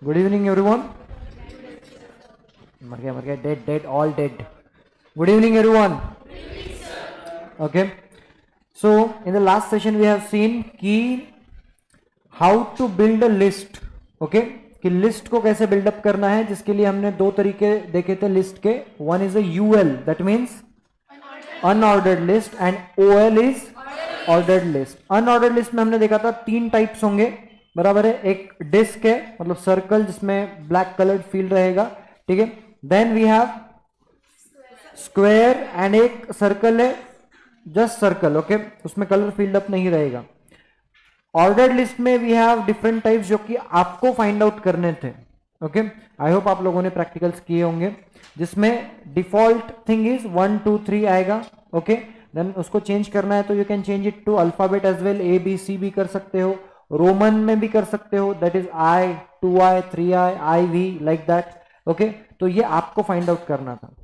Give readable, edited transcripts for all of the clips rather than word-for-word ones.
Good evening, everyone. मर गया, dead, all dead. Good evening, everyone. Okay. So in the last session we have seen कि how to build a list. Okay. कि list को कैसे buildup करना है, जिसके लिए हमने दो तरीके देखे थे लिस्ट के. One is a UL, that means unordered list, and OL is ordered list. Unordered list में हमने देखा था तीन टाइप्स होंगे, बराबर है. एक डिस्क है, मतलब सर्कल जिसमें ब्लैक कलर्ड फील्ड रहेगा, ठीक है. Then we have square, and एक सर्कल है जस्ट सर्कल, ओके, उसमें कलर फील्ड अप नहीं रहेगा. ऑर्डर्ड लिस्ट में वी हैव डिफरेंट टाइप्स जो कि आपको फाइंड आउट करने थे. ओके, आई होप आप लोगों ने प्रैक्टिकल्स किए होंगे, जिसमें डिफॉल्ट थिंग इज 1 2 3 आएगा. ओके, देन उसको चेंज करना है तो you can change it to alphabet as well. A B C भी कर सकते हो, रोमन में भी कर सकते हो, that is I 2i 3i I V, like that. Okay, तो ये आपको फाइंड आउट करना था.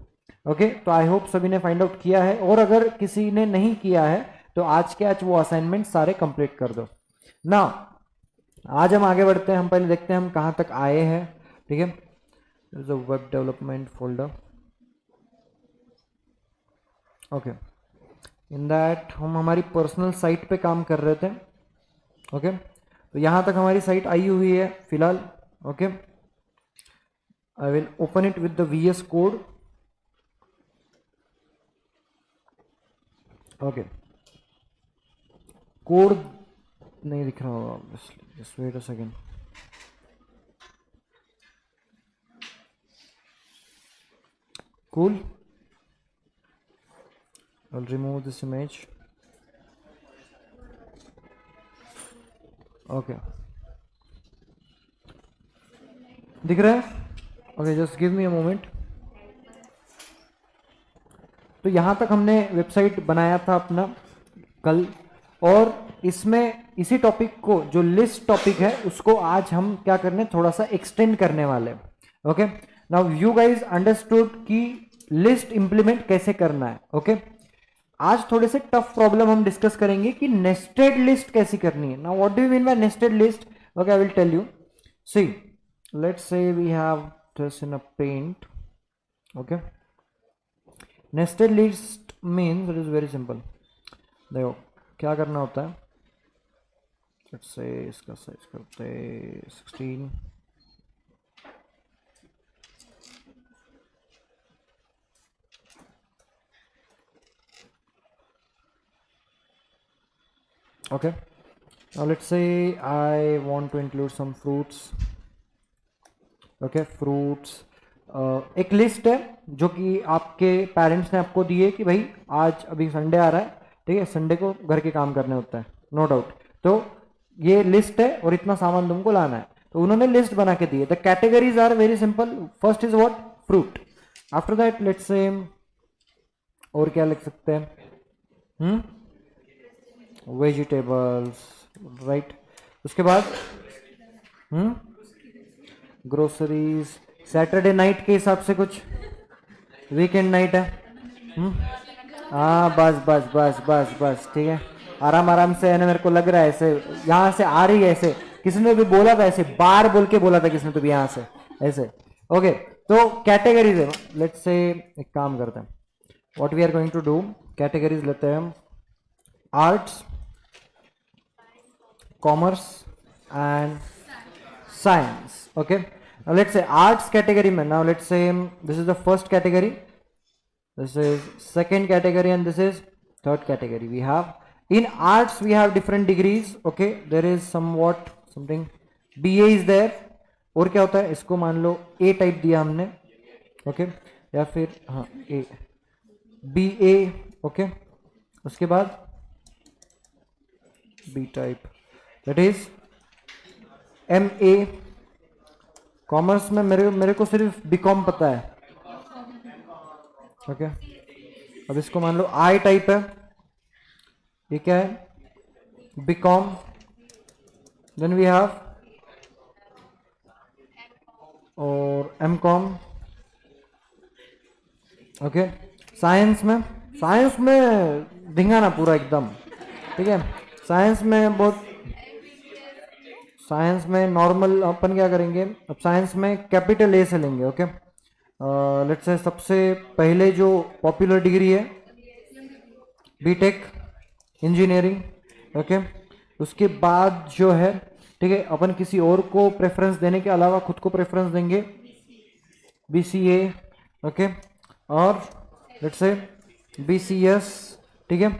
ओके, तो आई होप सभी ने फाइंड आउट किया है, और अगर किसी ने नहीं किया है तो आज के आज वो असाइनमेंट सारे कंप्लीट कर दो ना. आज हम आगे बढ़ते हैं. हम पहले देखते हैं हम कहां तक आए हैं, ठीक है. Web development folder. Okay, in that हम हमारी पर्सनल साइट पे काम कर रहे थे. ओके, तो यहां तक हमारी साइट आई हुई है फिलहाल. Okay, I will open it with the VS code. Okay, code नहीं दिख रहा होगा obviously. Just wait a second. Cool, I'll remove this image. Okay, दिख रहा है? Okay, just give me a moment. तो यहां तक हमने वेबसाइट बनाया था अपना कल, और इसमें इसी टॉपिक को, जो लिस्ट टॉपिक है, उसको आज हम क्या करने, थोड़ा सा एक्सटेंड करने वाले हैं. Okay, now you guys understood कि लिस्ट इंप्लीमेंट कैसे करना है. ओके, आज थोड़े से टफ प्रॉब्लम हम डिस्कस करेंगे कि नेस्टेड लिस्ट कैसी करनी है. Now what do you mean by nested list? Okay, I will tell you. See, let's say we have this in a paint. Okay, nested list means it is very simple. देखो क्या करना होता है. Let's say इसका size करते हैं 16. Okay, now let's say I want to include some fruits. Okay, fruits. एक list है जो कि आपके पेरेंट्स ने आपको दी है कि भाई आज अभी संडे आ रहा है, ठीक है, संडे को घर के काम करने होता है, नो डाउट. तो ये लिस्ट है और इतना सामान तुमको लाना है, तो उन्होंने लिस्ट बना के दी है. The categories are very simple. First is what? Fruit. After that let's say और क्या लिख सकते हैं, वेजिटेबल्स, राइट. उसके बाद ग्रोसरीज. सैटरडे नाइट के हिसाब से कुछ वीकेंड नाइट है. हाँ, बस बस बस बस बस, ठीक है, आराम आराम से है ना. मेरे को लग रहा है ऐसे यहाँ से आ रही है, ऐसे किसी ने भी बोला था, ऐसे बार बोल के बोला था किसने तो भी यहाँ से ऐसे. ओके, तो कैटेगरीज है. लेट्स से एक काम करते हैं, what we are going to do, categories लेते हैं हम. Arts, commerce and science. Okay, now let's say arts category mein, now let's say this is the first category, this is second category, and this is third category. We have in arts we have different degrees. Okay, there is somewhat something BA is there. और क्या होता है, इसको मान लो A type दिया हमने. Okay, या फिर हाँ A BA. ओके, उसके बाद B type, that is MA. Commerce में मेरे को सिर्फ BCom पता है. ओके, अब इसको मान लो I टाइप है. ये क्या है? BCom. देन वी हैव और MCom. ओके, साइंस में धिंगाना पूरा एकदम, ठीक है. साइंस में बहुत साइंस में नॉर्मल अपन क्या करेंगे, अब साइंस में कैपिटल ए से लेंगे। ओके, लेट्स से सबसे पहले जो पॉपुलर डिग्री है बीटेक इंजीनियरिंग। ओके, उसके बाद जो है, ठीक है, अपन किसी और को प्रेफरेंस देने के अलावा खुद को प्रेफरेंस देंगे बीसीए। ओके, और लेट्स से बीसीएस। ठीक है,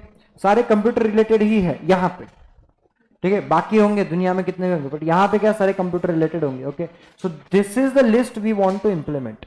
सारे कंप्यूटर रिलेटेड ही है यहाँ पे। ठीक है, बाकी होंगे दुनिया में कितने भी होंगे, बट यहाँ पे क्या सारे कंप्यूटर रिलेटेड होंगे। Okay, so this is the list we want to implement.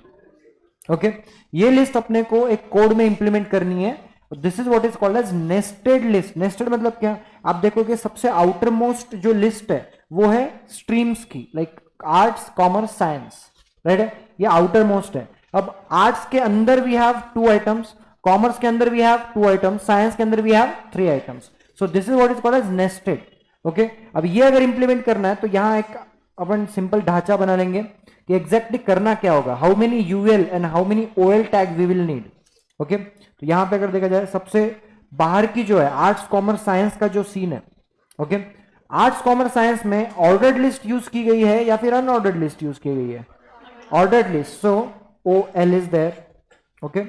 Okay, ये लिस्ट अपने को एक कोड में इंप्लीमेंट करनी है। This is what is called as nested list. Nested मतलब क्या, आप देखोगे सबसे आउटर मोस्ट जो लिस्ट है वो है स्ट्रीम्स की, like arts commerce science, right है, ये आउटर मोस्ट है। अब आर्ट्स के अंदर वी हैव 2 आइटम्स, कॉमर्स के अंदर वी हैव 2 आइटम्स, साइंस के अंदर we have 3 items. So this is what is called as nested. Okay, अब ये अगर इंप्लीमेंट करना है तो यहां एक अपन सिंपल ढांचा बना लेंगे कि एग्जैक्टली करना क्या होगा, how many UL and how many OL tag we will need. Okay, तो यहां पे अगर देखा जाए सबसे बाहर की जो है आर्ट्स कॉमर्स साइंस का जो सीन है। ओके, आर्ट्स कॉमर्स साइंस में ऑर्डर्ड लिस्ट यूज की गई है या फिर अनऑर्डर्ड लिस्ट यूज की गई है, ordered list. So OL is there. Okay,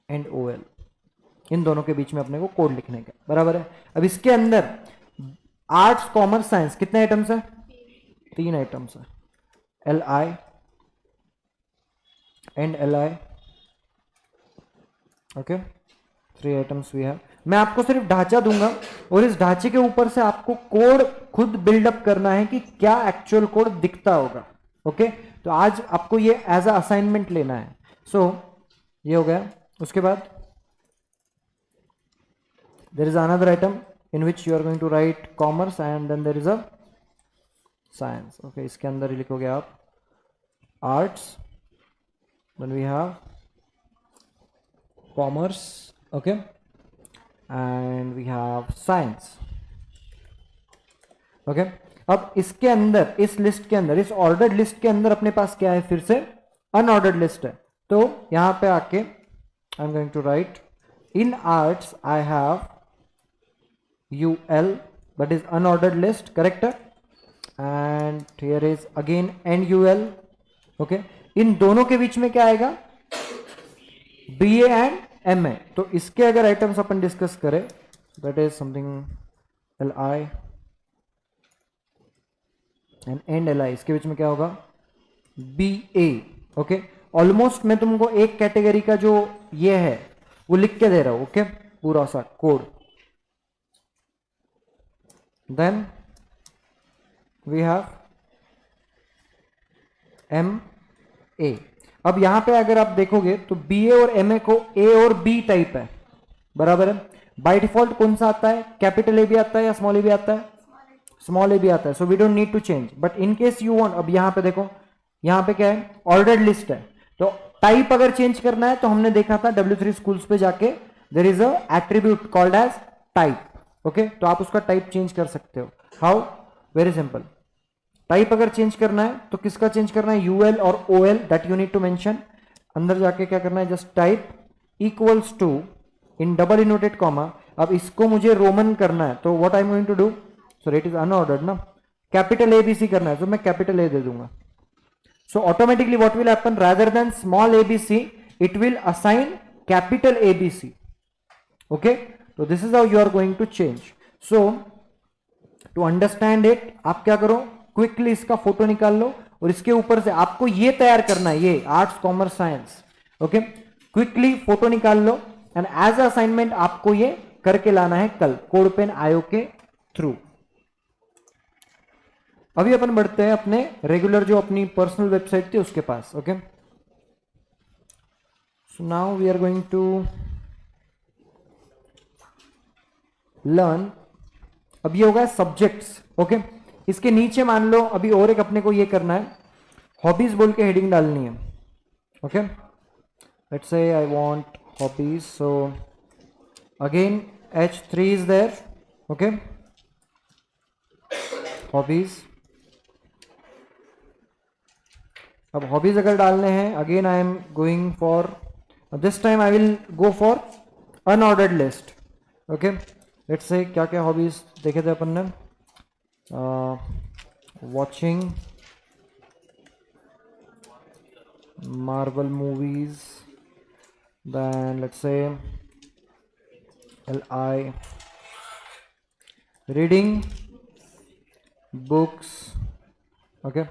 and OL, इन दोनों के बीच में अपने को कोड लिखने का, बराबर है। अब इसके अंदर आर्ट्स कॉमर्स साइंस कितने आइटम्स है, 3 आइटम्स है, L I and L I. Okay, 3 items we have. मैं आपको सिर्फ ढांचा दूंगा और इस ढांचे के ऊपर से आपको कोड खुद बिल्डअप करना है कि क्या एक्चुअल कोड दिखता होगा। ओके, तो आज आपको ये एज अ असाइनमेंट लेना है। सो ये हो गया। उसके बाद there is another item in which you are going to write commerce and then there is a science. Okay, इसके अंदर ही लिखोगे आप arts, then we have commerce, okay, and we have science. Okay, अब इसके अंदर, इस लिस्ट के अंदर, इस ऑर्डर्ड लिस्ट के अंदर अपने पास क्या है, फिर से अनऑर्डर्ड लिस्ट है। तो यहां पे आके I am going to write in arts I have UL, that is unordered list, correct, and here is again NUL. okay, इन दोनों के बीच में क्या आएगा, BA एंड MA। तो इसके अगर आइटम्स अपन डिस्कस करें, that is something LI and LI, इसके बीच में क्या होगा, BA। ओके, ऑलमोस्ट मैं तुमको एक कैटेगरी का जो ये है वो लिख के दे रहा हूं। ओके, पूरा सा code. then we have MA। अब यहां पे अगर आप देखोगे तो BA और MA को A और B टाइप है, बराबर है। बाय डिफॉल्ट कौन सा आता है, कैपिटल ए भी आता है या स्मॉल ए भी आता है, स्मॉल ए भी आता है। So we don't need to change, but in case you want, अब यहां पे देखो, यहां पे क्या है, ऑर्डर्ड लिस्ट है। तो टाइप अगर चेंज करना है तो हमने देखा था W3 स्कूल्स पे जाके, there is a attribute called as type. Okay, तो आप उसका टाइप चेंज कर सकते हो। How, very simple. टाइप अगर चेंज करना है तो किसका चेंज करना है, यूएल और OL, that you need to mention. अंदर जाके क्या करना है, just type equals to in double inverted comma. अब इसको मुझे रोमन करना है, तो what I am going to do, so it is unordered ना, कैपिटल ABC करना है तो मैं कैपिटल ए दे दूंगा। So automatically what will happen, rather than small ABC it will assign capital ABC। Okay, तो this is how you are going to change. So to understand it, आप क्या करो, क्विकली इसका फोटो निकाल लो और इसके ऊपर से आपको ये तैयार करना है, ये arts commerce science. Okay, quickly photo निकाल लो एंड एज असाइनमेंट आपको ये करके लाना है कल कोड पेन आयो के थ्रू। अभी अपन बढ़ते हैं अपने रेगुलर जो अपनी पर्सनल वेबसाइट थी उसके पास। Okay, so now we are going to learn. अब ये होगा सब्जेक्ट्स। ओके, इसके नीचे मान लो अभी और एक अपने को ये करना है, हॉबीज बोल के हेडिंग डालनी है। Okay, let's say I want hobbies, so again H3 is there. Okay, hobbies. अब हॉबीज अगर डालने हैं, again I am going for, this time I will go for unordered list. Okay, let's say क्या क्या hobbies देखे थे अपन ने, watching Marvel movies, then let's say LI, reading books. Okay,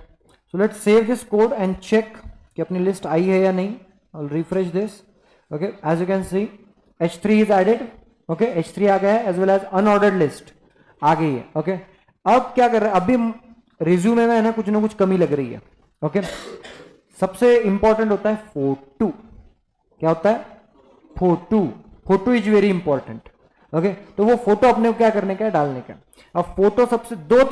so let's save this code and check कि अपनी list आई है या नहीं. I'll refresh this. Okay, as you can see H3 is added. Okay, H3 आ गया है as well as unordered list आ गई है. Okay, अब क्या कर रहे हैं, अभी रिज्यूमे में है ना कुछ कमी लग रही है. ओके, सबसे इंपॉर्टेंट होता है फोटो. क्या होता है? Photo. Photo is very important. Okay, तो वो फोटो अपने को क्या करने का है, डालने का. अब फोटो सबसे दो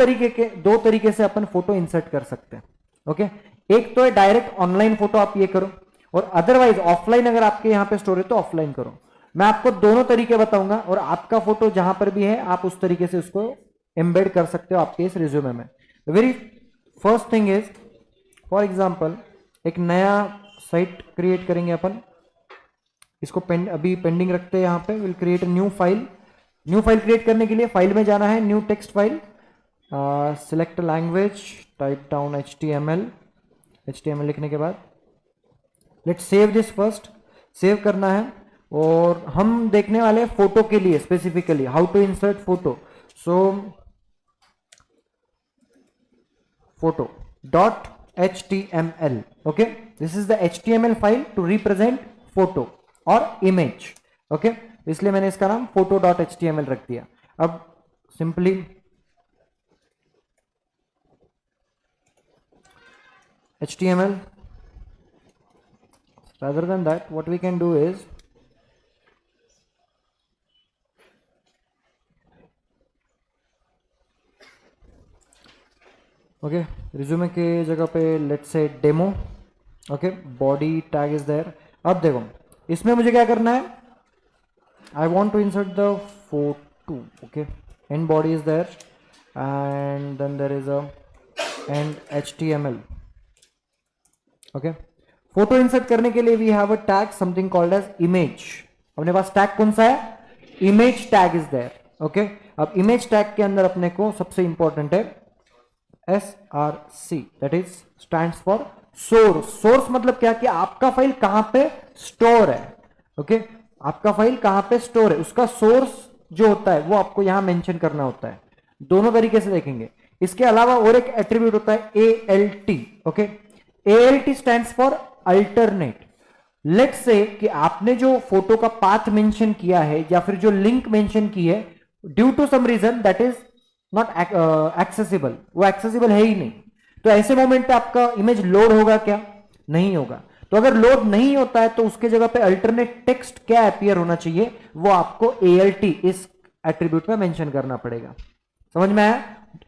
तरीके से अपन फोटो इंसर्ट कर सकते हैं. ओके, एक तो है डायरेक्ट ऑनलाइन फोटो आप ये करो, और अदरवाइज ऑफलाइन अगर आपके यहाँ पे स्टोर है तो ऑफलाइन करो. मैं आपको दोनों तरीके बताऊंगा, और आपका फोटो जहां पर भी है आप उस तरीके से उसको एम्बेड कर सकते हो आपके इस रिज्यूमे में. Very first thing is, for example एक नया साइट क्रिएट करेंगे अपन. इसको अभी पेंडिंग रखते हैं यहाँ पे. Will create new file. New file create करने के लिए फाइल में जाना है, new text file, select language, type down HTML. HTML लिखने के बाद let's save this first. Save करना है, और हम देखने वाले हैं फोटो के लिए specifically how to insert photo. So photo dot HTML. Okay, this is the HTML file to represent photo और इमेज. ओके, इसलिए मैंने इसका नाम फोटो डॉट HTML रख दिया. अब simply HTML, rather than that what we can do is okay, resume के जगह पे let's say demo. Okay, body tag is there. अब देखो इसमें मुझे क्या करना है, I want to insert the photo. Okay, and body is there and then there is a end HTML. Okay, photo insert करने के लिए we have a tag something called as image. अपने पास टैग कौन सा है? Image tag is there. Okay, अब image tag के अंदर अपने को सबसे इंपॉर्टेंट है SRC, that is stands for source. Source मतलब क्या कि आपका फाइल कहां पे स्टोर है. ओके, आपका फाइल कहां पे स्टोर है, उसका सोर्स जो होता है वो आपको यहां मेंशन करना होता है. दोनों तरीके से देखेंगे. इसके अलावा और एक एट्रीब्यूट होता है ALT. Okay, ALT stands for alternate. Let's say कि आपने जो फोटो का पाथ मेंशन किया है या फिर जो लिंक मेंशन की है, due to some reason that is not accessible, वो एक्सेसिबल है ही नहीं, तो ऐसे मोमेंट पे आपका इमेज लोड होगा क्या? नहीं होगा. तो अगर लोड नहीं होता है तो उसके जगह पे अल्टरनेट टेक्स्ट क्या अपीयर होना चाहिए, वो आपको ALT इस एट्रीब्यूट में मेंशन करना पड़ेगा. समझ में आया?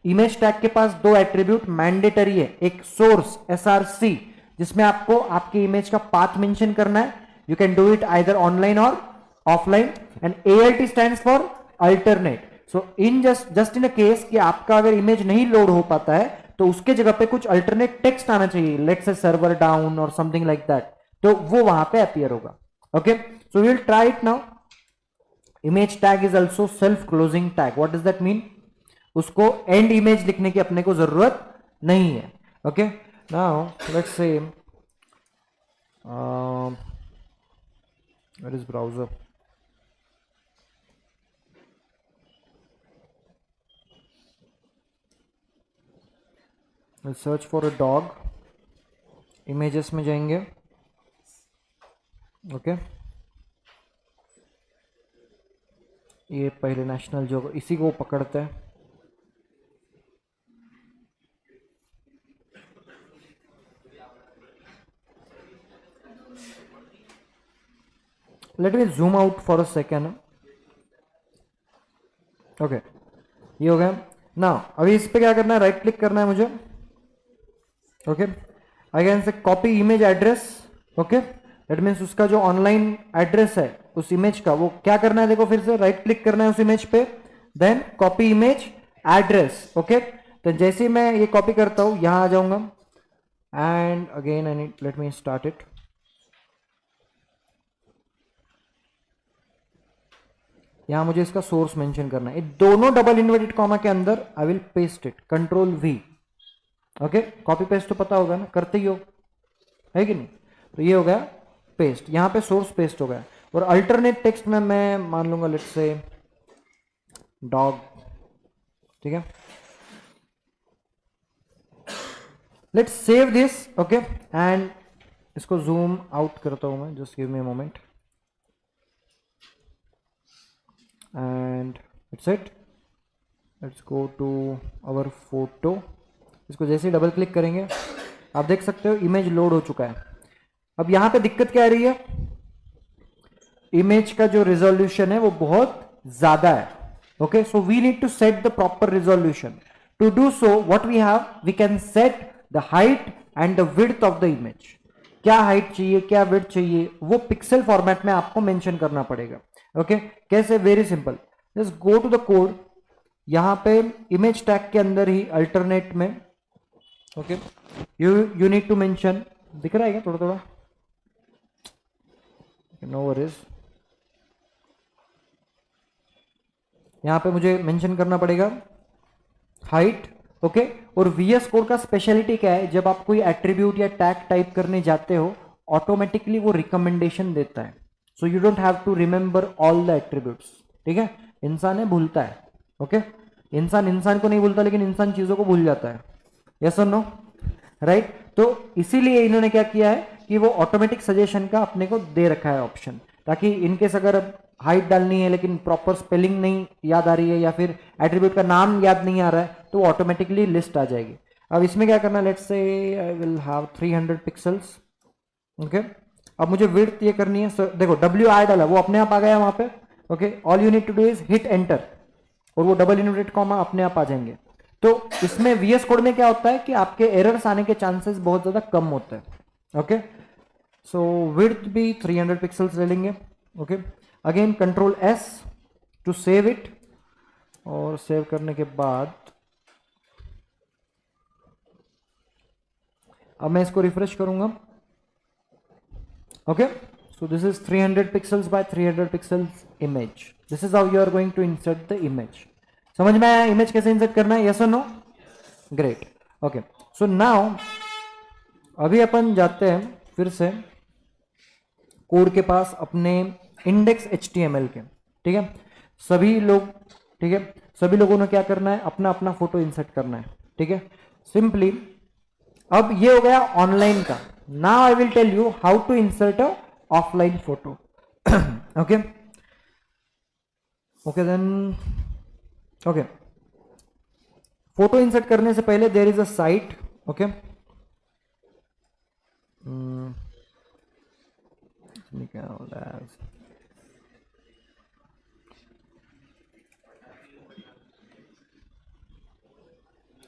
इमेज टैग के पास दो एट्रीब्यूट मैंडेटरी है. एक सोर्स SRC जिसमें आपको आपकी इमेज का पाथ मेंशन करना है. You can do it either online और offline. And ALT stands for alternate. So in just in a case कि आपका अगर इमेज नहीं लोड हो पाता है तो उसके जगह पे कुछ अल्टरनेट टेक्स्ट आना चाहिए, लेट्स से सर्वर डाउन और समथिंग लाइक दैट, तो वो वहां पे अपीयर होगा. Okay, so we will try it now. Image tag is also self closing tag. What does that mean? उसको एंड इमेज लिखने की अपने को जरूरत नहीं है. Okay, now let's say where is browser. Search for a dog. Images में जाएंगे. ओके, ये पहले नेशनल जो इसी को पकड़ते हैं. Let me zoom out for a second. Okay, ये हो गया. ना अभी इस पे क्या करना है, राइट क्लिक करना है मुझे. ओके, अगेन से copy image address. Okay, that means उसका जो ऑनलाइन एड्रेस है उस इमेज का, वो क्या करना है, देखो फिर से राइट क्लिक करना है उस इमेज पे, then copy image address. Okay, तो जैसे ही मैं ये कॉपी करता हूं यहां आ जाऊंगा and again I need, let me start it. यहां मुझे इसका सोर्स मेंशन करना है, ये दोनों डबल इन्वर्टेड कॉमा के अंदर I will paste it, control V। Okay, copy paste तो पता होगा ना, करते ही हो, है कि नहीं? तो ये हो गया पेस्ट, यहां पे सोर्स पेस्ट हो गया। और अल्टरनेट टेक्स्ट में मैं मान लूंगा लेट्स से डॉग, ठीक है। Let's save this, okay, and इसको जूम आउट करता हूं मैं, just give me a moment, and it's it. Let's go to our photo, इसको जैसे ही डबल क्लिक करेंगे आप देख सकते हो इमेज लोड हो चुका है। अब यहां पे दिक्कत क्या आ रही है, इमेज का जो रिजोल्यूशन है वो बहुत ज्यादा है। Okay, so we need to set the proper resolution. To do so what we have, we can set the height and the width of the image. क्या हाइट चाहिए, क्या विड्थ चाहिए, वो पिक्सल फॉर्मेट में आपको मेंशन करना पड़ेगा। Okay, कैसे? Very simple, just go to the code, यहां पे इमेज टैग के अंदर ही अल्टरनेट में, okay, you need to mention, दिख रहा है क्या थोड़ा थोड़ा? नो वरीज, यहां पे मुझे मेंशन करना पड़ेगा हाइट, ओके। और VS कोड का स्पेशलिटी क्या है, जब आप कोई एट्रीब्यूट या टैग टाइप करने जाते हो ऑटोमेटिकली वो रिकमेंडेशन देता है, so you don't have to remember all the attributes, ठीक है। इंसान है, भूलता है, ओके, इंसान को नहीं भूलता, लेकिन इंसान चीजों को भूल जाता है, यस और नो, राइट। तो इसीलिए इन्होंने क्या किया है कि वो ऑटोमेटिक सजेशन का अपने को दे रखा है ऑप्शन, ताकि इनकेस अगर हाइट डालनी है लेकिन प्रॉपर स्पेलिंग नहीं याद आ रही है या फिर एट्रीब्यूट का नाम याद नहीं आ रहा है तो ऑटोमेटिकली लिस्ट आ जाएगी। अब इसमें क्या करना है, let's say I will have 300 pixels, okay. अब मुझे विड्थ ये करनी है, देखो WI डाला, वो अपने आप आ गया वहां पे, okay. All you need to do is hit enter और वो डबल इन्वर्टेड कॉमा अपने आप आ जाएंगे। तो इसमें VS कोड में क्या होता है कि आपके एरर्स आने के चांसेस बहुत ज्यादा कम होते हैं, ओके। सो विड्थ भी 300 पिक्सल्स ले लेंगे, okay. Again control S to save it, और सेव करने के बाद अब मैं इसको रिफ्रेश करूंगा, okay. So this is 300 pixels by 300 pixels image, this is how you are going to insert the image. समझ में आया इमेज कैसे इंसर्ट करना है, यस और no? Great, okay. So now अभी अपन जाते हैं फिर से कोड के पास, अपने इंडेक्स HTML के, ठीक है। सभी लोग, ठीक है, सभी लोगों ने क्या करना है, अपना अपना फोटो इंसर्ट करना है, ठीक है, सिंपली। अब ये हो गया ऑनलाइन का। Now I will tell you how to insert a offline photo, okay. Okay then, okay, photo insert करने से पहले there is a site, okay.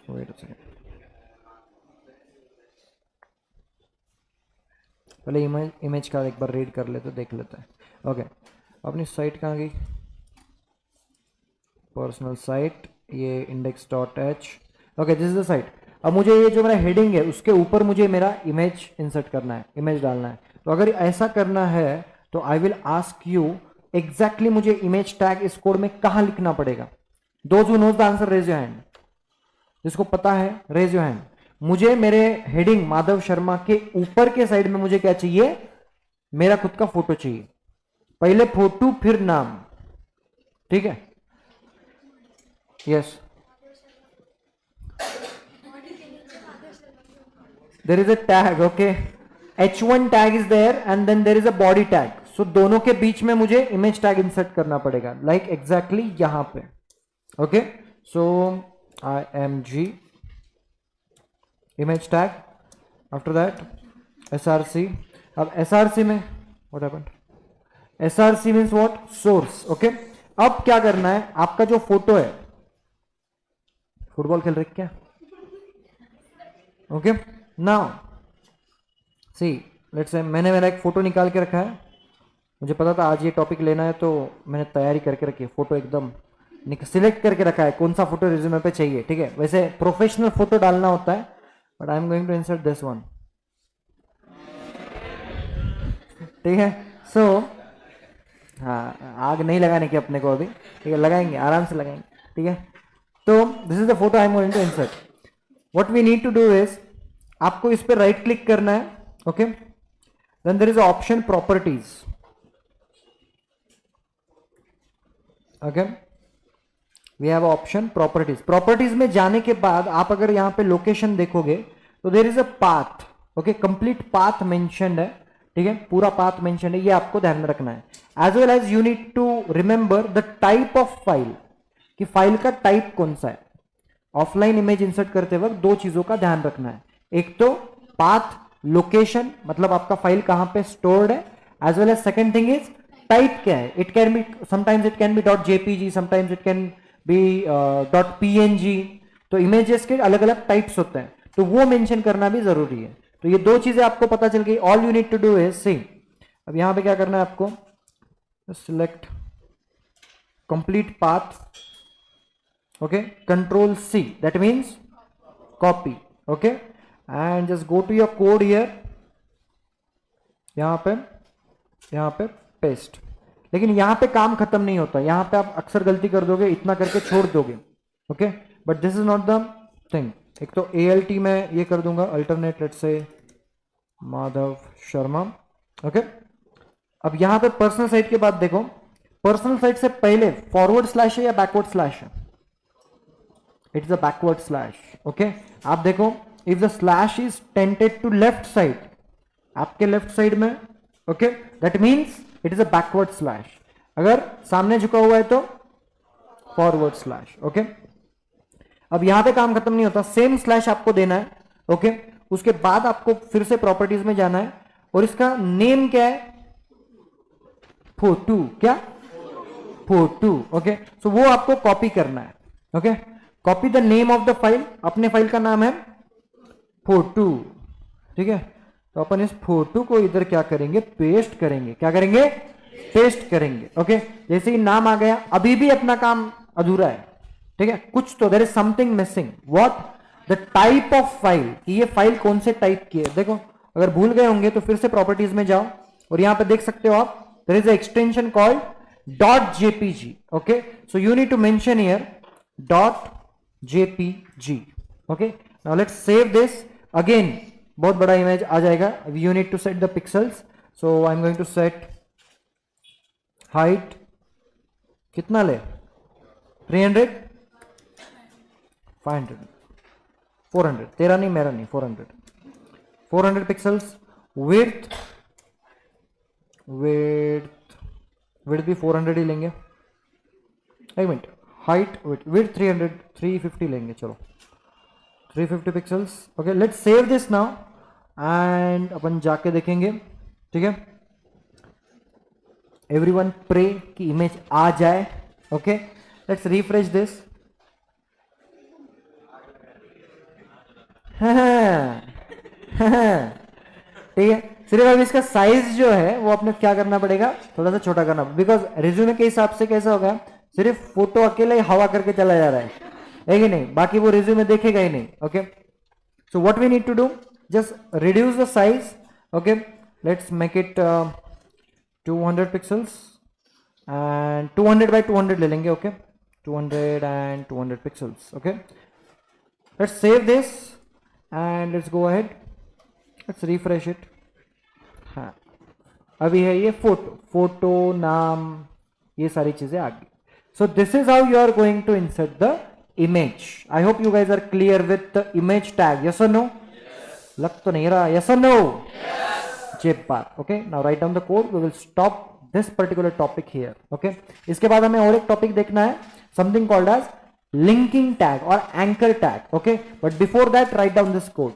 Wait a second, पहले इमेज का एक बार रीड कर लेते, देख लेते हैं, ओके। अपनी साइट कहाँ गई, पर्सनल साइट, ये index.h, okay, this is the site. अब मुझे ये जो मेरा हेडिंग है उसके ऊपर मुझे मेरा इमेज इंसर्ट करना है, इमेज डालना है। तो अगर ऐसा करना है तो I will ask you exactly मुझे इमेज टैग इस कोड में कहां लिखना पड़ेगा। Those who knows the answer raise your hand, जिसको पता है रेज योर हैंड। मुझे मेरे हेडिंग माधव शर्मा के ऊपर के साइड में मुझे क्या चाहिए, मेरा खुद का फोटो चाहिए, पहले फोटो फिर नाम, ठीक है, yes. there is a tag, okay, h1 tag is there and then there is a body tag, so दोनों के बीच में मुझे image tag insert करना पड़ेगा, like exactly यहां पे, okay। so img image tag, after that src। अब src में what happened, src means what, source, okay। अब क्या करना है, आपका जो फोटो है, फुटबॉल खेल रहे क्या, ओके। नाउ सी, लेट्स से मैंने मेरा एक फोटो निकाल के रखा है, मुझे पता था आज ये टॉपिक लेना है तो मैंने तैयारी करके रखी है, फोटो एकदम सिलेक्ट करके रखा है कौन सा फोटो रिज्यूमे पे चाहिए, ठीक है। वैसे प्रोफेशनल फोटो डालना होता है, but I am going to insert this one, ठीक है। सो हाँ, आग नहीं लगाने की अपने को अभी, ठीक है, लगाएंगे, आराम से लगाएंगे, ठीक है। तो this is the photo I am going to insert. What we need to do is, आपको इस पर राइट क्लिक करना है, okay, then there is option properties, okay, we have option properties. Properties में जाने के बाद आप अगर यहां पे लोकेशन देखोगे तो there is a path, okay, complete path mentioned है, ठीक है, पूरा पाथ मेंशन्ड है, ये आपको ध्यान में रखना है। As well as you need to remember the type of file, कि फाइल का टाइप कौन सा है। ऑफलाइन इमेज इंसर्ट करते वक्त दो चीजों का ध्यान रखना है, एक तो पाथ लोकेशन, मतलब आपका फाइल कहां पे स्टोर्ड है, as well as second thing is type क्या है। It can be, sometimes it can be dot JPG, sometimes it can be dot PNG, तो इमेजेस के अलग अलग टाइप्स होते हैं, तो वो मेंशन करना भी जरूरी है। तो ये दो चीजें आपको पता चल गई। All you need to do is see, अब यहां पे क्या करना है आपको, select complete path, okay, control C, that means copy, okay, and just go to your code here, यहां पे पेस्ट। लेकिन यहां पे काम खत्म नहीं होता, यहां पे आप अक्सर गलती कर दोगे, इतना करके छोड़ दोगे, okay, but this is not the thing. एक तो ALT में ये कर दूंगा, alternate, let's say Madhav Sharma, okay. अब यहां पे पर्सनल साइट के बाद देखो, पर्सनल साइट से पहले फॉरवर्ड स्लैश है या बैकवर्ड स्लैश है, it is a backward slash, okay. आप देखो, if the slash is tented to left side, आपके लेफ्ट साइड में, okay, that means it is a backward slash. अगर सामने झुका हुआ है तो फॉरवर्ड स्लैश, ओके। अब यहां पे काम खत्म नहीं होता, सेम स्लैश आपको देना है, ओके। उसके बाद आपको फिर से प्रॉपर्टीज में जाना है, और इसका नेम क्या है, फोटो, क्या, फोटो, ओके। सो वो आपको कॉपी करना है, okay. Copy the name of the file, अपने फाइल का नाम है फोटो, ठीक है। तो अपन इस फोटो को इधर क्या करेंगे, पेस्ट करेंगे, क्या करेंगे, पेस्ट करेंगे, ओके। जैसे ही नाम आ गया, अभी भी अपना काम अधूरा है, ठीक है, कुछ तो there is something missing. What, the type of file, कि ये फाइल कौन से टाइप की है। देखो, अगर भूल गए होंगे तो फिर से प्रॉपर्टीज में जाओ, और यहां पे देख सकते हो आप, there is a extension called .jpg, okay. So you need to mention here .jpg, okay. Now let's save this again, बहुत बड़ा इमेज आ जाएगा। You need to set the pixels, so I am going to set height, कितना ले, 300, 500, 400, तेरा नहीं मेरा नहीं, 400 पिक्सल्स। विड्थ भी 400 ही लेंगे, एक मिनट, हाइट, विड्थ 300, 350 लेंगे, चलो 350 pixels, okay. Let's save this now, and अपन जाके देखेंगे, ठीक है। एवरीवन प्रे कि इमेज आ जाए, ओके। लेट्स रिफ्रेश दिस, ठीक है। सिर्फ अब इसका साइज जो है वो अपने क्या करना पड़ेगा, थोड़ा सा छोटा करना, बिकॉज रिज्यूमे के हिसाब से कैसा होगा, सिर्फ फोटो अकेले ही हवा करके चला जा रहा है कि नहीं, बाकी वो रिज्यूमे देखेगा ही नहीं, okay. So what we need to do, just reduce the size, okay. Let's make it 200 pixels, and 200 by 200 ले लेंगे, okay, 200 and 200 pixels, okay. Let's save this and let's go ahead, let's refresh it. हाँ, अभी है ये photo नाम, ये सारी चीजें आ गई। So this is how you are going to insert the image. I hope you guys are clear with the image tag, yes और नो? लग तो नहीं रहा, यस और नो? जेब बात, okay. Now write down the code, we will stop this particular topic here, okay. इसके बाद हमें और एक टॉपिक देखना है, something called as linking tag और anchor tag, okay. But before that write down this code.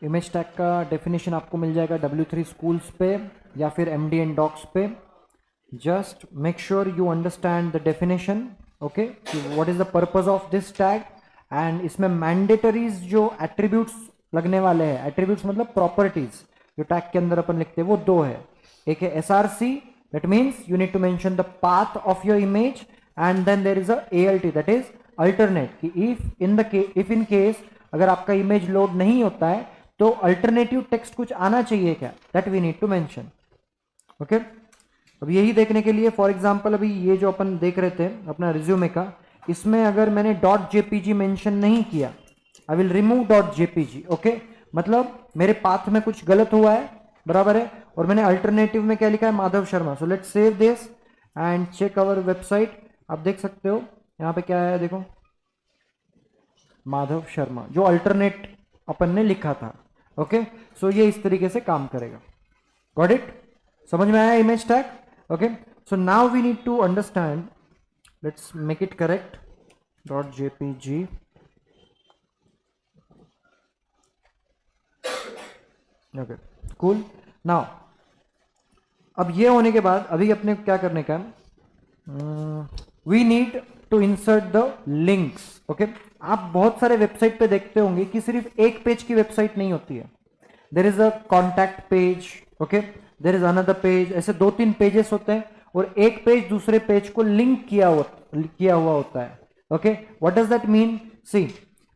Image tag का definition आपको मिल जाएगा W3 स्कूल्स पे या फिर MDN डॉक्स पे। Just make sure you understand the definition, okay, what is the purpose of this tag. And इसमें मैंडेटरीज जो attributes लगने वाले हैं, एट्रीब्यूट्स मतलब प्रॉपर्टीज जो टैग के अंदर अपन लिखते हैं, वो दो है। एक है SRC, that means you need to mention the path of your image, and then there is a ALT, that is alternate, कि इफ इन केस अगर आपका इमेज लोड नहीं होता है तो अल्टरनेटिव टेक्स्ट कुछ आना चाहिए क्या, that we need to mention. Okay, अब यही देखने के लिए फॉर एग्जांपल अभी ये जो अपन देख रहे थे अपना रिज्यूमे का, इसमें अगर मैंने डॉट जेपीजी मेंशन नहीं किया, I will remove dot JPG. Okay, मतलब मेरे पाथ में कुछ गलत हुआ है, बराबर है, और मैंने अल्टरनेटिव में क्या लिखा है, Madhav Sharma. So let's save this and check our website. आप देख सकते हो यहाँ पे क्या है, देखो माधव शर्मा, जो अल्टरनेट अपन ने लिखा था। ओके, सो ये इस तरीके से काम करेगा। गॉट इट, समझ में आया image tag? Okay, so now we need to understand, let's make it correct, dot JPG. Okay, cool. Now अब ये होने के बाद अभी अपने को क्या करने का, we need to insert the links. Okay, आप बहुत सारे वेबसाइट पे देखते होंगे कि सिर्फ एक पेज की वेबसाइट नहीं होती है, देर is a contact page, okay, there is another page, ऐसे 2-3 पेजेस होते हैं और एक पेज दूसरे पेज को लिंक किया हुआ होता है। Okay, what does that mean? See,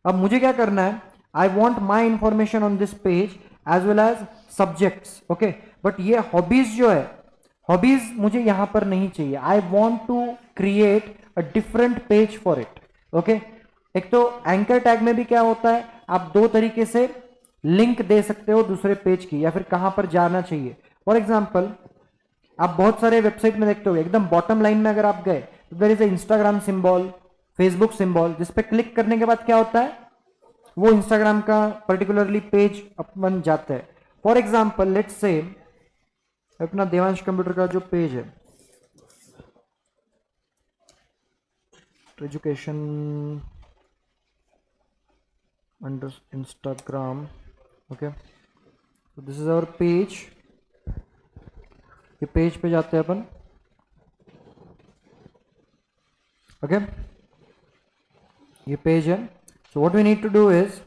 अब मुझे क्या करना है, I want my information on this page as well as subjects. Okay, but ये हॉबीज जो है, हॉबीज मुझे यहां पर नहीं चाहिए। I want to create a different page for it. Okay, एक तो एंकर टैग में भी क्या होता है, आप 2 तरीके से लिंक दे सकते हो दूसरे पेज की, या फिर कहां पर जाना चाहिए। फॉर एग्जाम्पल, आप बहुत सारे वेबसाइट में देखते हो एकदम बॉटम लाइन में अगर आप गए तो there is Instagram symbol, Facebook symbol, जिस पे क्लिक करने के बाद क्या होता है, वो इंस्टाग्राम का पर्टिकुलरली पेज अपन जाता है। फॉर एग्जाम्पल लेट्स से अपना देवांश कंप्यूटर का जो पेज है, एजुकेशन अंडर इंस्टाग्राम, ओके, तो दिस इज आवर पेज। ये पेज पे जाते हैं अपन। ओके, ये पेज है। So what we need to do is,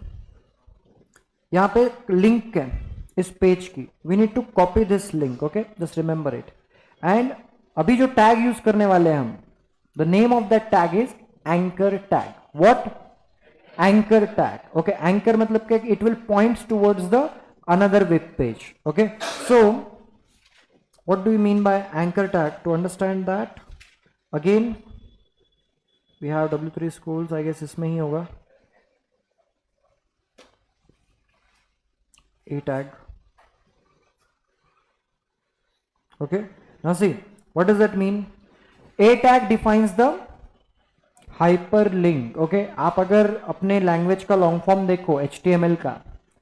यहां पे लिंक है इस पेज की, we need to copy this link. Okay, just remember it. And अभी जो टैग यूज करने वाले हैं हम, the name of that tag is anchor tag. What? Anchor tag. Okay, anchor मतलब क्या, it will points towards the another web page. Okay, so what do you mean by anchor tag? To understand that, again we have W3 schools, I guess इसमें ही होगा a tag. Okay, now see, what does that mean? A tag defines the hyperlink. Okay, आप अगर अपने language का long form देखो HTML का,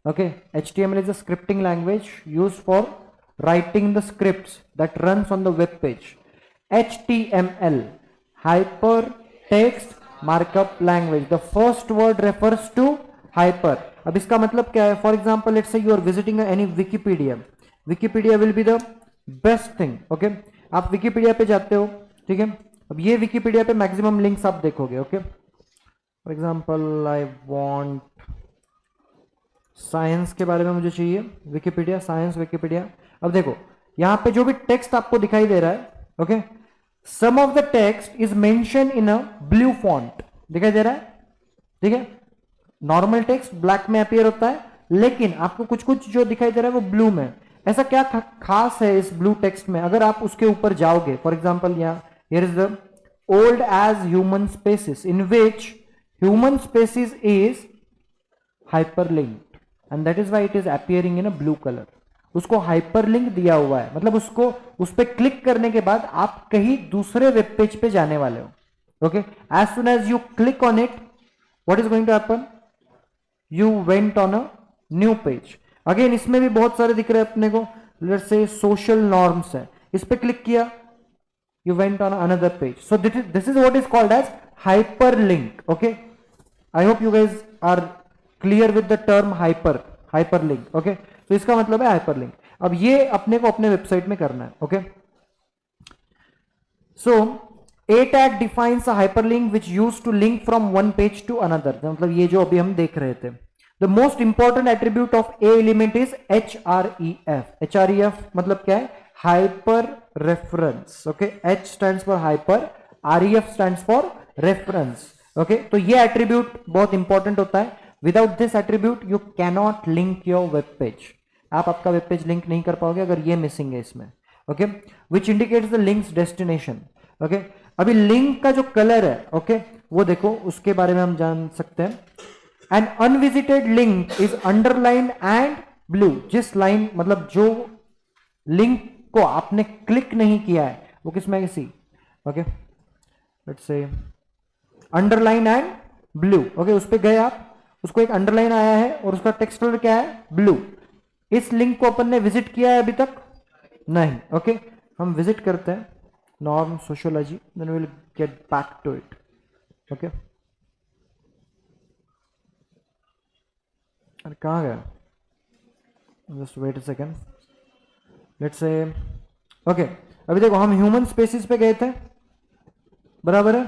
okay, HTML is a scripting language used for writing the scripts that runs on the web page. HTML, hypertext markup language. The first word refers to hyper. अब इसका मतलब क्या है? For example, let's say you are visiting any Wikipedia. Wikipedia will be the best thing. Okay, आप Wikipedia पे जाते हो, ठीक है। अब ये Wikipedia पे मैक्सिमम लिंक्स आप देखोगे। Okay, for example I want science के बारे में मुझे चाहिए, विकिपीडिया, साइंस विकिपीडिया। अब देखो यहां पे जो भी टेक्स्ट आपको दिखाई दे रहा है, okay, some of the text is mention in a blue font, दिखाई दे रहा है, ठीक है। नॉर्मल टेक्स्ट ब्लैक में अपीयर होता है, लेकिन आपको कुछ कुछ जो दिखाई दे रहा है वो ब्लू में। ऐसा क्या खास है इस ब्लू टेक्स्ट में? अगर आप उसके ऊपर जाओगे, फॉर एग्जाम्पल यहाँ here is the old age human species, in which human species is hyperlinked and that is why it is appearing in a blue color. उसको हाइपरलिंक दिया हुआ है, मतलब उसको उस पर क्लिक करने के बाद आप कहीं दूसरे वेब पेज पे जाने वाले हो। Okay, as soon as you click on it, what is going to happen? You went on a new page. Again इसमें भी बहुत सारे दिख रहे हैं अपने को, लेट्स से सोशल नॉर्म्स है, इस पे क्लिक किया, you went on another page. So this is what is called as hyperlink. Okay, I hope you guys are clear with the term hyperlink. Okay, so इसका मतलब है hyperlink. अब ये अपने को अपने वेबसाइट में करना है. Okay, so a tag defines a hyperlink which used to link from one page to another. मतलब ये जो अभी हम देख रहे थे. The most important attribute of a element is href. href मतलब क्या है? Hyper reference. Okay, H stands for hyper, ref stands for reference. Okay, तो ये attribute बहुत इंपॉर्टेंट होता है. Without this attribute you cannot link your web page, आप आपका वेब पेज लिंक नहीं कर पाओगे अगर ये मिसिंग है इसमें, okay, which indicates the links destination, okay. अभी लिंक का जो कलर है, ओके, वो देखो, उसके बारे में हम जान सकते हैं। An unvisited link is underline and blue, जिस लाइन मतलब जो लिंक को आपने क्लिक नहीं किया है वो किसमें है, see, okay, let's say underline and blue, okay, उस पे गए आप, उसको एक अंडरलाइन आया है और उसका टेक्स्ट कलर क्या है, ब्लू। इस लिंक को अपन ने विजिट किया है अभी तक नहीं, ओके, हम विजिट करते हैं norm sociology, then we will get back to it, okay. अरे कहाँ गया, just wait a second, let's say, okay, अभी देखो हम ह्यूमन स्पेसिस पे गए थे, बराबर है,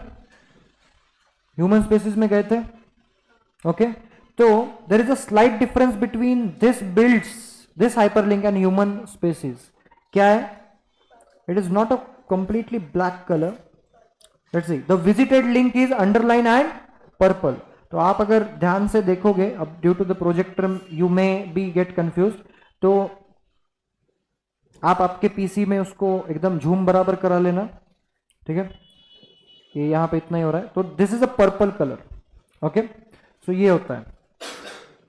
ह्यूमन स्पेसिस में गए थे, ओके। तो there is a slight difference between this builds this hyperlink and human species, क्या है, it is not a completely black colour, let's see, the visited link is underline and purple. तो आप अगर ध्यान से देखोगे, अब due to the projector you may be get confuse, तो आप आपके पीसी में उसको एकदम झूम बराबर करा लेना, ठीक है, ये यहां पे इतना ही हो रहा है, तो this is a purple colour, okay, so ये होता है।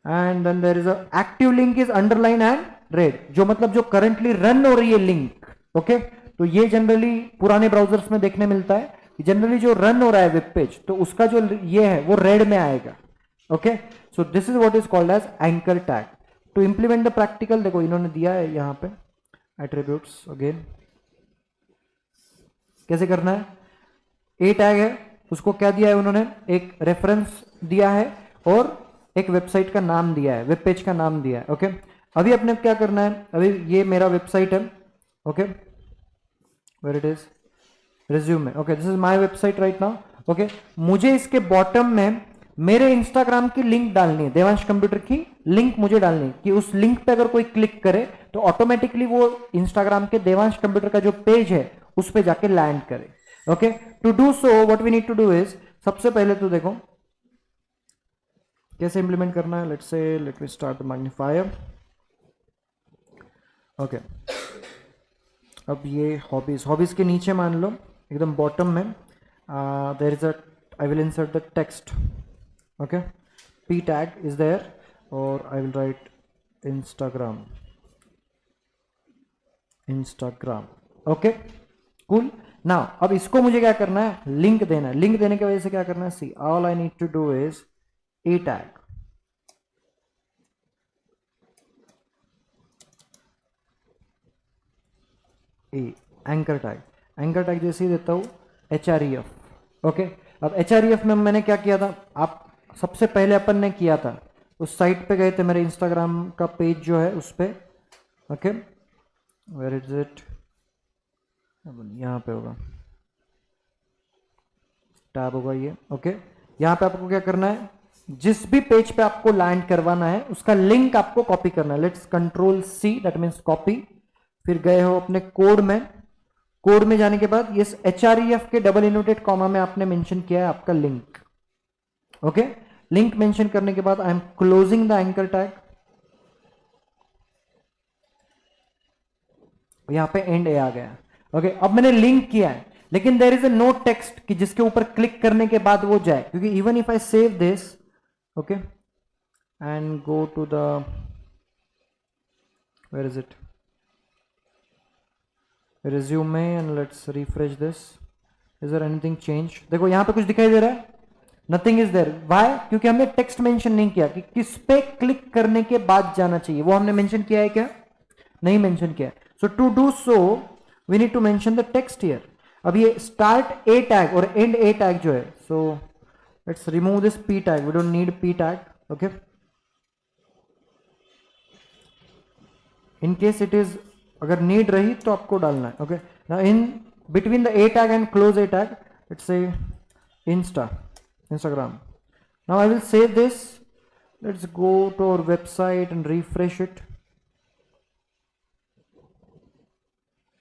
And then there is a active link is underline and red, जो मतलब जो करंटली रन हो रही है लिंक, ओके, तो ये जनरली पुराने ब्राउजर्स में देखने मिलता है, जनरली जो रन हो रहा है वेब पेज, तो उसका जो ये है वो रेड में आएगा, okay. So this is what is called as anchor tag. To implement the practical, देखो इन्होंने दिया है यहां पे एट्रीब्यूट्स, अगेन कैसे करना है, ए टैग है, उसको क्या दिया है उन्होंने, एक रेफरेंस दिया है और एक वेबसाइट का नाम दिया है, वेब पेज का नाम दिया है, ओके। अभी अपने क्या करना है, अभी ये मेरा वेबसाइट है, okay, where it is, resume, okay, this is my website right now, okay. मुझे इसके बॉटम में मेरे इंस्टाग्राम की लिंक डालनी है, देवांश कंप्यूटर की लिंक मुझे डालनी है, कि उस लिंक पे अगर कोई क्लिक करे तो ऑटोमेटिकली वो इंस्टाग्राम के देवांश कंप्यूटर का जो पेज है उस पे जाके लैंड करे, okay. To do so what we need to do is, सबसे पहले तो देखो कैसे इंप्लीमेंट करना है, let's say, let me start the magnifier, okay. अब ये हॉबीज के नीचे मान लो एकदम बॉटम में there is a, I will insert the text, okay, p tag is there, और I will write Instagram, okay, cool. Now अब इसको मुझे क्या करना है, लिंक देना है, लिंक देने की वजह से क्या करना है, see, all I need to do is A tag, anchor tag, anchor tag जैसे ही देता हूं href, ओके। अब href में मैंने क्या किया था, आप सबसे पहले अपन ने किया था, उस साइट पे गए थे, मेरे इंस्टाग्राम का पेज जो है उस पे, ओके, वेयर इज इट, यहाँ पे होगा, टैब होगा ये, ओके। यहाँ पे आपको क्या करना है, जिस भी पेज पे आपको लैंड करवाना है उसका लिंक आपको कॉपी करना है, let's control C, that means copy, फिर गए हो अपने कोड में, कोड में जाने के बाद ये href के डबल इनोटेड कॉमा में आपने मेंशन किया है आपका लिंक, ओके। लिंक मेंशन करने के बाद I am closing the anchor tag, यहां पे एंड ए आ गया, ओके। अब मैंने लिंक किया है, लेकिन there is a no text कि जिसके ऊपर क्लिक करने के बाद वो जाए, क्योंकि even if I save this, okay, and go to the, where is it, resume, and let's refresh this, is there anything change, देखो यहां पे कुछ दिखाई दे रहा है, नथिंग इज देयर, व्हाई, क्योंकि हमने टेक्स्ट मेंशन नहीं किया कि किस पे क्लिक करने के बाद जाना चाहिए, वो हमने मेंशन किया है क्या, नहीं मेंशन किया। So to do so we need to mention the text here. अब ये स्टार्ट ए टैग और एंड ए टैग जो है, so let's remove this P tag, we don't need P tag, okay. In case it is, अगर need रही तो आपको डालना है, okay. Now in between the A tag and close A tag, let's say Instagram. Now I will save this, let's go to our website and refresh it,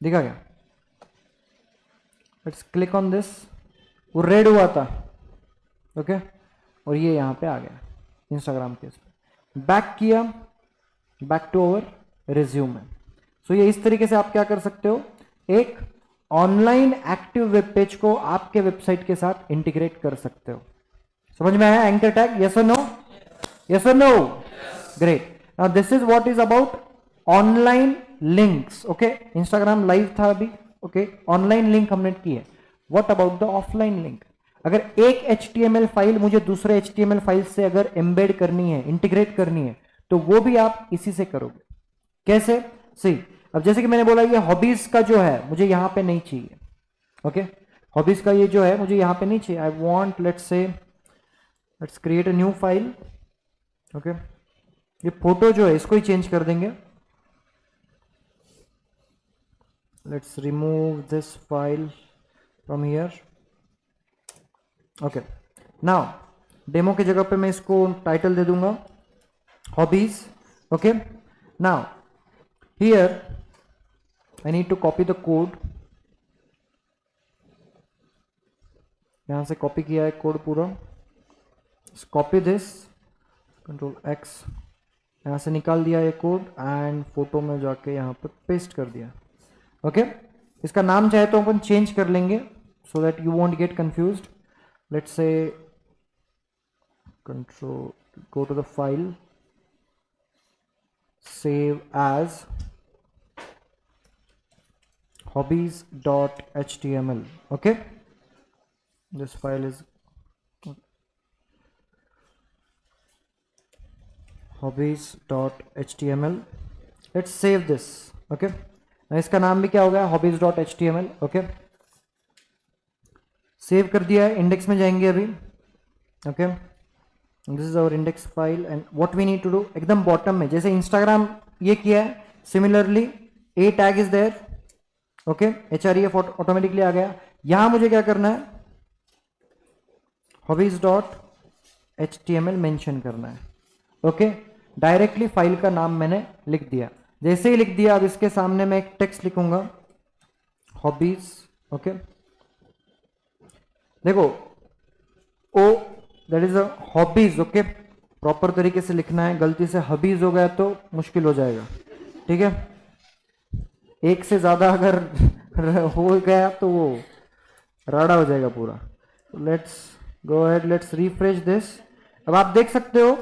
दिखा गया, let's click on this, वो red हुआ था, okay, और ये यहां पे आ गया, इंस्टाग्राम के इस पे बैक किया, बैक टू अवर रिज्यूमे। सो ये इस तरीके से आप क्या कर सकते हो, एक ऑनलाइन एक्टिव वेब पेज को आपके वेबसाइट के साथ इंटीग्रेट कर सकते हो। समझ में आया एंकर टैग? यस और नो? यस और no? Great. Now this is what is about online links. Okay, Instagram live था अभी। ओके, ऑनलाइन लिंक हमने की है। What about the offline link? अगर एक HTML फाइल मुझे दूसरे HTML फाइल से अगर एम्बेड करनी है, इंटीग्रेट करनी है, तो वो भी आप इसी से करोगे। कैसे? सी, अब जैसे कि मैंने बोला ये हॉबीज का जो है मुझे यहां पे नहीं चाहिए। ओके, हॉबीज का ये जो है मुझे यहां पे नहीं चाहिए। I want, let's create a new file. Okay, ये फोटो जो है इसको ही चेंज कर देंगे। Let's remove this file from here. Okay, now demo की जगह पे मैं इसको टाइटल दे दूंगा hobbies. Okay, now here I need to copy the code। यहां से कॉपी किया है कोड पूरा। कॉपी दिस, कंट्रोल X, यहां से निकाल दिया ये कोड एंड फोटो में जाके यहां पे पेस्ट कर दिया। ओके, इसका नाम चाहे तो अपन चेंज कर लेंगे so that you won't get confused. Let's say control, go to the file, save as hobbies.html। okay, this file is hobbies.html। let's save this। okay, इसका नाम भी क्या हो गया, hobbies.html। okay, सेव कर दिया है। इंडेक्स में जाएंगे अभी। Okay, this is our index file and what we need to do, एकदम बॉटम में जैसे इंस्टाग्राम ये किया है, similarly A tag is there. Okay, href automatically आ गया। यहां मुझे क्या करना है, hobbies.html मेंशन करना है। ओके, डायरेक्टली फाइल का नाम मैंने लिख दिया। जैसे ही लिख दिया, अब इसके सामने मैं एक टेक्स्ट लिखूंगा, हॉबीज। ओके, देखो oh that is a hobbies. Okay, proper तरीके से लिखना है। गलती से हबीज हो गया तो मुश्किल हो जाएगा। ठीक है, एक से ज्यादा अगर हो गया तो वो राडा हो जाएगा पूरा। Let's go ahead, let's refresh this. अब आप देख सकते हो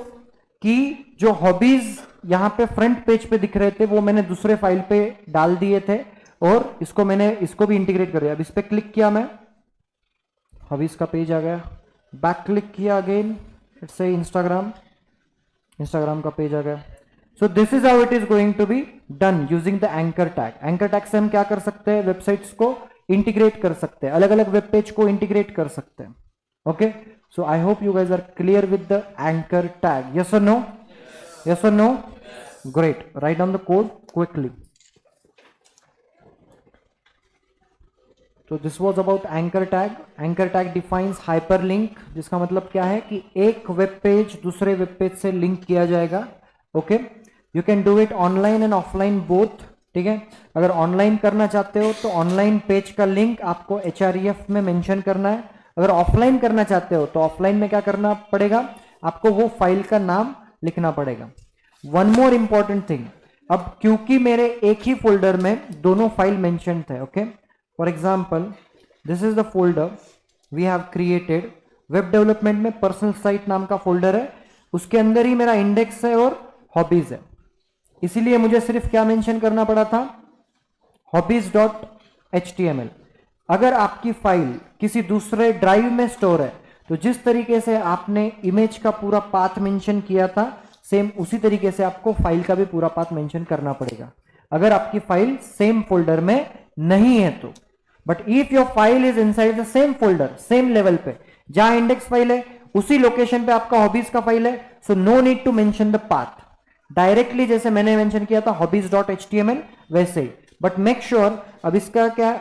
कि जो हॉबीज यहां पे फ्रंट पेज पे दिख रहे थे वो मैंने दूसरे फाइल पे डाल दिए थे और इसको भी इंटीग्रेट कर दिया। अब इस पे क्लिक किया मैं, हॉबीज का पेज आ गया। बैक क्लिक किया अगेन, लेट्स से इंस्टाग्राम का पेज आ गया। So this is how it is going to be done using the anchor tag। anchor tag से हम क्या कर सकते हैं, वेबसाइट्स को इंटीग्रेट कर सकते हैं, अलग अलग वेब पेज को इंटीग्रेट कर सकते हैं। Okay, so I hope you guys are clear with the anchor tag. Yes और नो? यस और no? Great, write down the code quickly. तो this was about anchor tag. Anchor tag defines hyperlink, जिसका मतलब क्या है कि एक web page दूसरे वेब पेज से लिंक किया जाएगा। Okay, you can do it online and offline both. ठीक है, अगर ऑनलाइन करना चाहते हो तो ऑनलाइन पेज का लिंक आपको href में मेंशन करना है। अगर ऑफलाइन करना चाहते हो तो ऑफलाइन में क्या करना पड़ेगा, आपको वो फाइल का नाम लिखना पड़ेगा। वन मोर इंपॉर्टेंट थिंग, अब क्योंकि मेरे एक ही फोल्डर में दोनों फाइल मेंशन थे। Okay, for example this is the folder we have created. Web development में पर्सनल साइट नाम का फोल्डर है, उसके अंदर ही मेरा इंडेक्स है और हॉबीज है। इसीलिए मुझे सिर्फ क्या मेंशन करना पड़ा था, hobbies.html। अगर आपकी फाइल किसी दूसरे ड्राइव में स्टोर है तो जिस तरीके से आपने इमेज का पूरा पाथ मेंशन किया था, सेम उसी तरीके से आपको फाइल का भी पूरा पाथ मेंशन करना पड़ेगा अगर आपकी फाइल सेम फोल्डर में नहीं है तो। But if your file is inside the same folder, same level पे, जहां इंडेक्स फाइल है उसी लोकेशन पे आपका हॉबीज का फाइल है, so no need to mention the path. Directly जैसे मैंने मेंशन किया था hobbies.html वैसे ही, बट मेक श्योर अब इसका क्या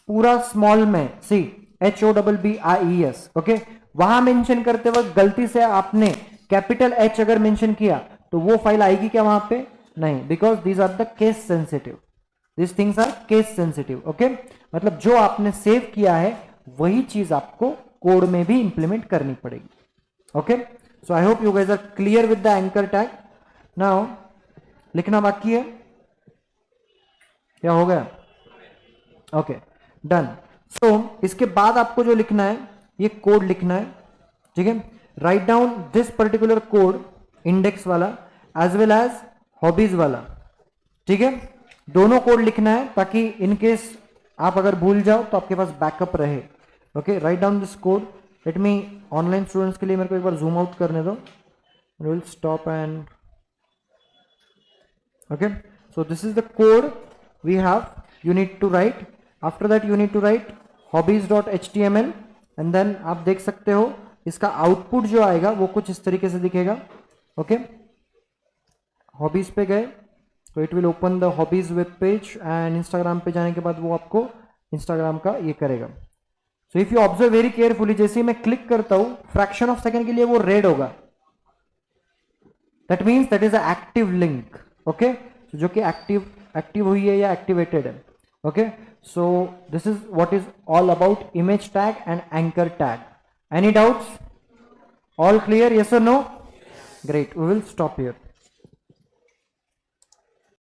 पूरा स्मॉल में, सी HOBBIES। ओके, वहां मेंशन करते वक्त गलती से आपने कैपिटल H अगर मेंशन किया तो वो फाइल आएगी क्या वहां पे? नहीं, because these are the case sensitive, this things are case sensitive. Okay, मतलब जो आपने सेव किया है वही चीज आपको कोड में भी इंप्लीमेंट करनी पड़ेगी। Okay, So I hope you guys are clear with the anchor tag. Now लिखना बाकी है, क्या हो गया? Okay, done. सो इसके बाद आपको जो लिखना है, ये कोड लिखना है, ठीक है. Write down this particular code, index वाला एज वेल एज हॉबीज वाला, ठीक है. दोनों कोड लिखना है ताकि इन केस आप अगर भूल जाओ तो आपके पास बैकअप रहे. Okay, write down this code. Let me, online students के लिए मेरे को एक बार जूम आउट करने दो. Will stop and okay, so this is the code we have. You need to write, after that you need to write hobbies.html and then आप देख सकते हो इसका आउटपुट जो आएगा वो कुछ इस तरीके से दिखेगा. ओके, हॉबीज पे गए तो it will open the hobbies web page and Instagram पे जाने के बाद वो आपको इंस्टाग्राम का ये करेगा. So if you observe very carefully, जैसे ही मैं क्लिक करता हूं फ्रैक्शन ऑफ सेकेंड के लिए वो रेड होगा. That means that is a active link. Okay, जो कि एक्टिव हुई है या एक्टिवेटेड है. Okay, so this is what is all about image tag and anchor tag. Any doubts? All clear? Yes और no? Great, we will stop here.